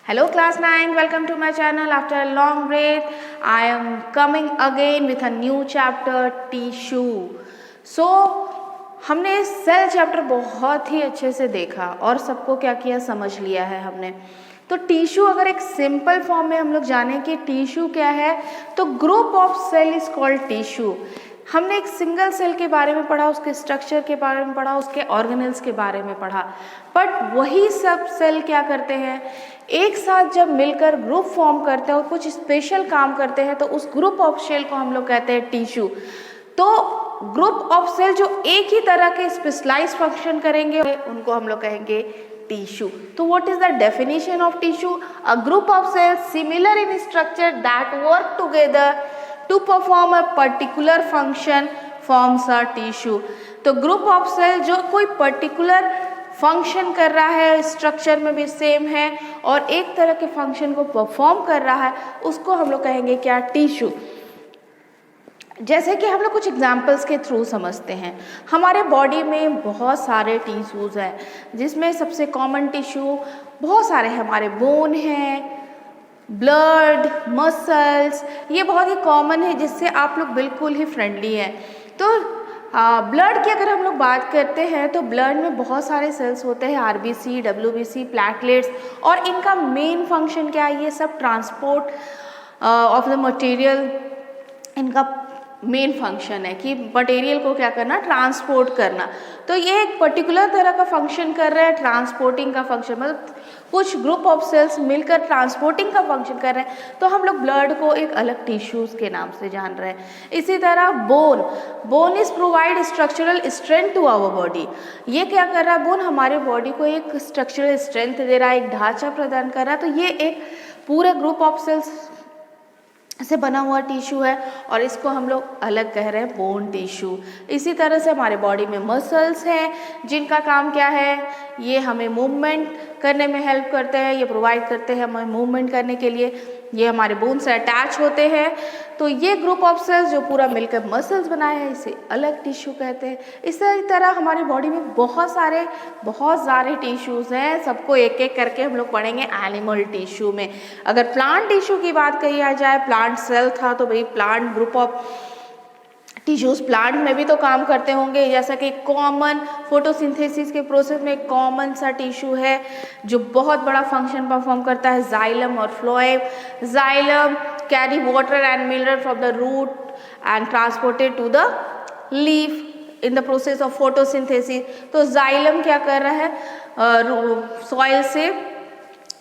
Hello class 9, welcome to my channel. After a long break, I am coming again with a new chapter, tissue. So, हमने cell chapter बहुत ही अच्छे से देखा और सबको क्या किया समझ लिया है हमने। तो टिश्यू अगर एक सिंपल फॉर्म में हम लोग जाने कि टिश्यू क्या है, तो group of cell is called tissue. हमने एक सिंगल सेल के बारे में पढ़ा, उसके स्ट्रक्चर के बारे में पढ़ा, उसके ऑर्गेनेल्स के बारे में पढ़ा, बट वही सब सेल क्या करते हैं, एक साथ जब मिलकर ग्रुप फॉर्म करते हैं और कुछ स्पेशल काम करते हैं, तो उस ग्रुप ऑफ सेल को हम लोग कहते हैं टिश्यू। तो ग्रुप ऑफ सेल जो एक ही तरह के स्पेशलाइज फंक्शन करेंगे उनको हम लोग कहेंगे टिश्यू। तो what is the definition of tissue? A group of cells similar in structure that work together to perform a particular function forms a tissue. तो ग्रुप ऑफ सेल जो कोई पर्टिकुलर फंक्शन कर रहा है, स्ट्रक्चर में भी same है और एक तरह के फंक्शन को परफॉर्म कर रहा है, उसको हम लोग कहेंगे क्या? टिश्यू। जैसे कि हम लोग कुछ एग्जाम्पल्स के थ्रू समझते हैं। हमारे बॉडी में बहुत सारे टिश्यूज़ हैं, जिसमें सबसे कॉमन टिश्यू बहुत सारे हैं। हमारे बोन हैं, ब्लड, मसल्स, ये बहुत ही कॉमन है, जिससे आप लोग बिल्कुल ही फ्रेंडली हैं। तो ब्लड की अगर हम लोग बात करते हैं तो ब्लड में बहुत सारे सेल्स होते हैं, आरबीसी, डब्ल्यूबीसी, प्लेटलेट्स, और इनका मेन फंक्शन क्या है? ये सब ट्रांसपोर्ट ऑफ द मटेरियल इनका मेन फंक्शन है कि मटेरियल को क्या करना? ट्रांसपोर्ट करना। तो ये एक पर्टिकुलर तरह का फंक्शन कर रहे हैं, ट्रांसपोर्टिंग का फंक्शन, मतलब कुछ ग्रुप ऑफ सेल्स मिलकर ट्रांसपोर्टिंग का फंक्शन कर रहे हैं, तो हम लोग ब्लड को एक अलग टिश्यूज के नाम से जान रहे हैं। इसी तरह bone is provide structural strength to our body. ये क्या कर रहा है? बोन हमारे बॉडी को एक स्ट्रक्चरल स्ट्रेंथ दे रहा है, एक ढांचा प्रदान कर रहा है। तो ये एक पूरे ग्रुप ऑफ सेल्स से बना हुआ टिश्यू है और इसको हम लोग अलग कह रहे हैं बोन टिश्यू। इसी तरह से हमारे बॉडी में मसल्स हैं, जिनका काम क्या है? ये हमें मूवमेंट करने में हेल्प करते हैं, ये प्रोवाइड करते हैं हमें मूवमेंट करने के लिए। ये हमारे बोन से अटैच होते हैं। तो ये ग्रुप ऑफ सेल्स जो पूरा मिलकर मसल्स बनाए हैं, इसे अलग टिश्यू कहते हैं। इसी तरह हमारी बॉडी में बहुत सारे टिश्यूज़ हैं, सबको एक एक करके हम लोग पढ़ेंगे एनिमल टिश्यू में। अगर प्लांट टिश्यू की बात कही जाए, प्लांट सेल था, तो भाई plant group of tissues plant में भी तो काम करते होंगे। जैसा कि कॉमन फोटोसिंथेसिस के प्रोसेस में एक कॉमन सा टिश्यू है जो बहुत बड़ा फंक्शन परफॉर्म करता है, जाइलम और phloem. Xylem carry water and mineral from the root and transported to the leaf in the process of photosynthesis. तो जाइलम क्या कर रहा है? सॉइल से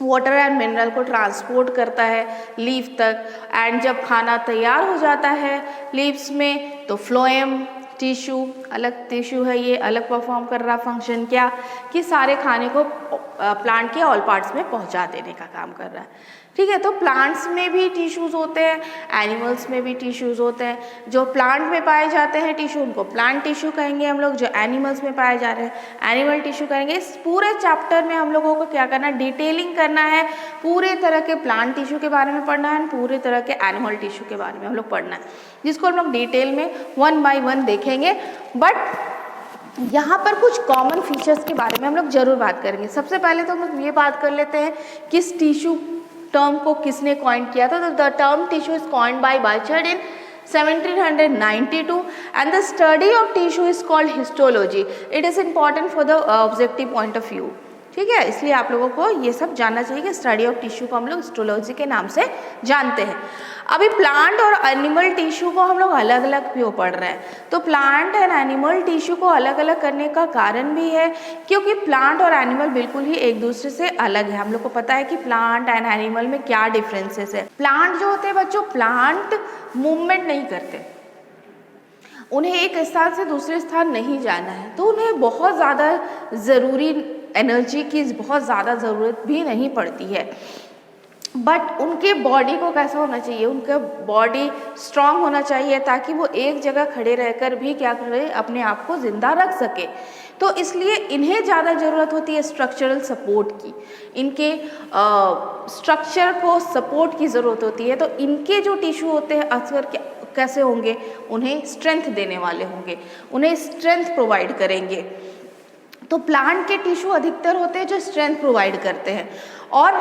वाटर एंड मिनरल को ट्रांसपोर्ट करता है लीफ तक, एंड जब खाना तैयार हो जाता है लीव्स में, तो फ्लोएम टिश्यू अलग टिश्यू है, ये अलग परफॉर्म कर रहा फंक्शन क्या? कि सारे खाने को प्लांट के ऑल पार्ट्स में पहुंचा देने का काम कर रहा है। ठीक है, तो प्लांट्स में भी टिश्यूज़ होते हैं, एनिमल्स में भी टिश्यूज़ होते हैं। जो प्लांट में पाए जाते हैं टिश्यू, उनको प्लांट टिश्यू कहेंगे हम लोग। जो एनिमल्स में पाए जा रहे हैं एनिमल टिश्यू कहेंगे। इस पूरे चैप्टर में हम लोगों को क्या करना? डिटेलिंग करना है, पूरे तरह के प्लांट टिश्यू के बारे में पढ़ना है, पूरे तरह के एनिमल टिश्यू के बारे में हम लोग पढ़ना है, जिसको हम लोग डिटेल में 1 by 1 देखेंगे। बट यहाँ पर कुछ कॉमन फीचर्स के बारे में हम लोग जरूर बात करेंगे। सबसे पहले तो हम लोग ये बात कर लेते हैं किस टिश्यू टर्म को किसने कॉइन किया था। तो the term tissue is coined by Burchard in 1792 and the study of tissue is called histology. It is important for the objective point of view. ठीक है, इसलिए आप लोगों को ये सब जानना चाहिए कि स्टडी ऑफ टिश्यू को हम लोग हिस्टोलॉजी के नाम से जानते हैं। अभी प्लांट और एनिमल टिश्यू को हम लोग अलग अलग क्यों पढ़ रहे हैं? तो प्लांट एंड एनिमल टिश्यू को अलग अलग करने का कारण भी है क्योंकि प्लांट और एनिमल बिल्कुल ही एक दूसरे से अलग है। हम लोग को पता है कि प्लांट एंड एनिमल में क्या डिफरेंसेस है। प्लांट जो होते हैं बच्चों, प्लांट मूवमेंट नहीं करते, उन्हें एक स्थान से दूसरे स्थान नहीं जाना है, तो उन्हें बहुत ज़्यादा ज़रूरी एनर्जी की बहुत ज़्यादा ज़रूरत भी नहीं पड़ती है। बट उनके बॉडी को कैसा होना चाहिए? उनका बॉडी स्ट्रांग होना चाहिए ताकि वो एक जगह खड़े रहकर भी क्या करे? अपने आप को ज़िंदा रख सके। तो इसलिए इन्हें ज़्यादा ज़रूरत होती है स्ट्रक्चरल सपोर्ट की, इनके स्ट्रक्चर को सपोर्ट की ज़रूरत होती है। तो इनके जो टिश्यू होते हैं अक्सर कैसे होंगे? उन्हें स्ट्रेंथ देने वाले होंगे, उन्हें स्ट्रेंथ प्रोवाइड करेंगे। तो प्लांट के टिश्यू अधिकतर होते हैं जो स्ट्रेंथ प्रोवाइड करते हैं, और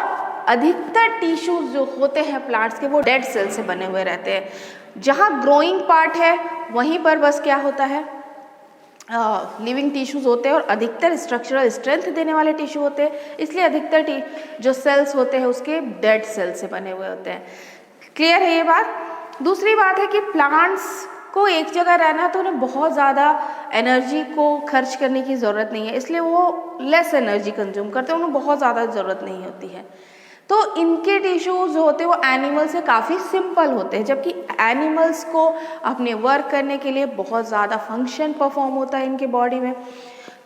अधिकतर टिश्यूज जो होते हैं प्लांट्स के वो डेड सेल से बने हुए रहते हैं। जहाँ ग्रोइंग पार्ट है वहीं पर बस क्या होता है, लिविंग टिश्यूज होते हैं और अधिकतर स्ट्रक्चरल स्ट्रेंथ देने वाले टिश्यू होते हैं, इसलिए अधिकतर जो सेल्स होते हैं उसके डेड सेल से बने हुए होते हैं। क्लियर है ये बात। दूसरी बात है कि प्लांट्स को एक जगह रहना है तो उन्हें बहुत ज़्यादा एनर्जी को खर्च करने की ज़रूरत नहीं है, इसलिए वो लेस एनर्जी कंज्यूम करते हैं, उन्हें बहुत ज़्यादा ज़रूरत नहीं होती है। तो इनके टिश्यूज जो होते हैं वो एनिमल से काफ़ी सिंपल होते हैं, जबकि एनिमल्स को अपने वर्क करने के लिए बहुत ज़्यादा फंक्शन परफॉर्म होता है इनके बॉडी में,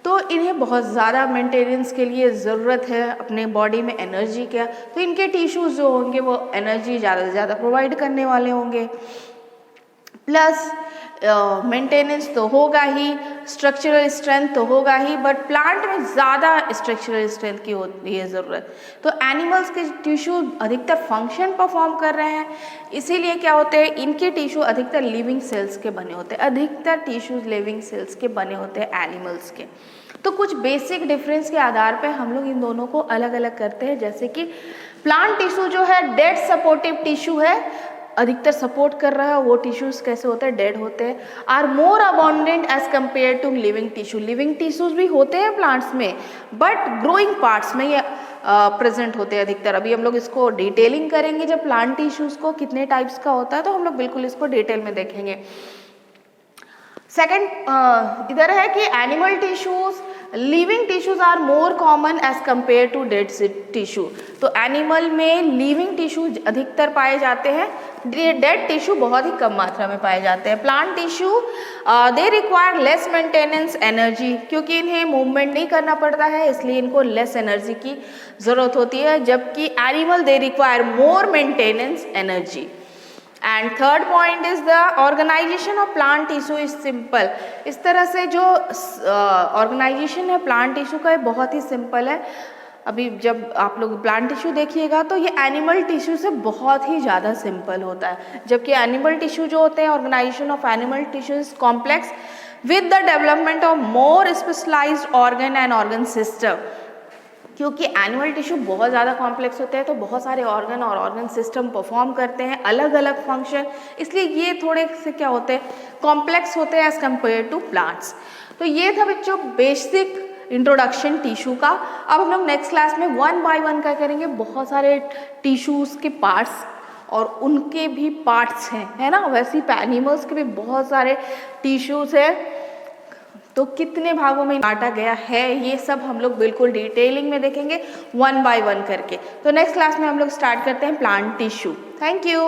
तो इन्हें बहुत ज़्यादा मेंटेनेंस के लिए ज़रूरत है अपने बॉडी में एनर्जी का। तो इनके टिश्यूज जो होंगे वो एनर्जी ज़्यादा से ज़्यादा प्रोवाइड करने वाले होंगे, प्लस मेंटेनेंस तो होगा ही, स्ट्रक्चरल स्ट्रेंथ तो होगा ही, बट प्लांट में ज़्यादा स्ट्रक्चरल स्ट्रेंथ की होती है ज़रूरत। तो एनिमल्स के टिश्यू अधिकतर फंक्शन परफॉर्म कर रहे हैं, इसीलिए क्या होते हैं, इनके टिश्यू अधिकतर लिविंग सेल्स के बने होते हैं, अधिकतर टिश्यूज लिविंग सेल्स के बने होते हैं एनिमल्स के। तो कुछ बेसिक डिफरेंस के आधार पर हम लोग इन दोनों को अलग अलग करते हैं, जैसे कि प्लांट टिश्यू जो है डेड सपोर्टिव टिश्यू है, अधिकतर सपोर्ट कर रहा है, वो टिश्यूज कैसे होते हैं, डेड होते हैं, are more abundant as compare to living tissue. Living tissues भी होते हैं प्लांट्स में, बट ग्रोइंग पार्ट्स में ये प्रेजेंट होते हैं अधिकतर। अभी हम लोग इसको डिटेलिंग करेंगे, जब प्लांट टिश्यूज को कितने टाइप्स का होता है तो हम लोग बिल्कुल इसको डिटेल में देखेंगे। सेकेंड इधर है कि animal tissues, living tissues are more common as compare to dead tissue. तो एनिमल में लिविंग टिश्यू अधिकतर पाए जाते हैं, डेड टिश्यू बहुत ही कम मात्रा में पाए जाते हैं। Plant tissue they require less maintenance energy, क्योंकि इन्हें मूवमेंट नहीं करना पड़ता है, इसलिए इनको लेस एनर्जी की ज़रूरत होती है, जबकि animal they require more maintenance energy. And third point is the organisation of plant tissue is simple. इस तरह से जो ऑर्गेनाइजेशन है प्लांट टिश्यू का बहुत ही सिंपल है। अभी जब आप लोग प्लांट टिश्यू देखिएगा तो ये एनिमल टिश्यू से बहुत ही ज़्यादा सिंपल होता है, जबकि एनिमल टिश्यू जो होते हैं, organisation of animal tissue is complex with the development of more specialised organ and organ system. क्योंकि एनिमल टिश्यू बहुत ज़्यादा कॉम्प्लेक्स होते हैं तो बहुत सारे ऑर्गन और ऑर्गन सिस्टम परफॉर्म करते हैं अलग अलग फंक्शन, इसलिए ये थोड़े से क्या होते हैं, कॉम्प्लेक्स होते हैं एज कम्पेयर टू प्लांट्स। तो ये था बच्चों बेसिक इंट्रोडक्शन टिश्यू का। अब हम लोग नेक्स्ट क्लास में 1 बाय 1 क्या करेंगे, बहुत सारे टिश्यूज़ के पार्ट्स और उनके भी पार्ट्स हैं, है ना, वैसे ही एनिमल्स के भी बहुत सारे टिश्यूज़ हैं, तो कितने भागों में बांटा गया है ये सब हम लोग बिल्कुल डिटेलिंग में देखेंगे 1 बाय 1 करके। तो नेक्स्ट क्लास में हम लोग स्टार्ट करते हैं प्लांट टिश्यू। Thank you.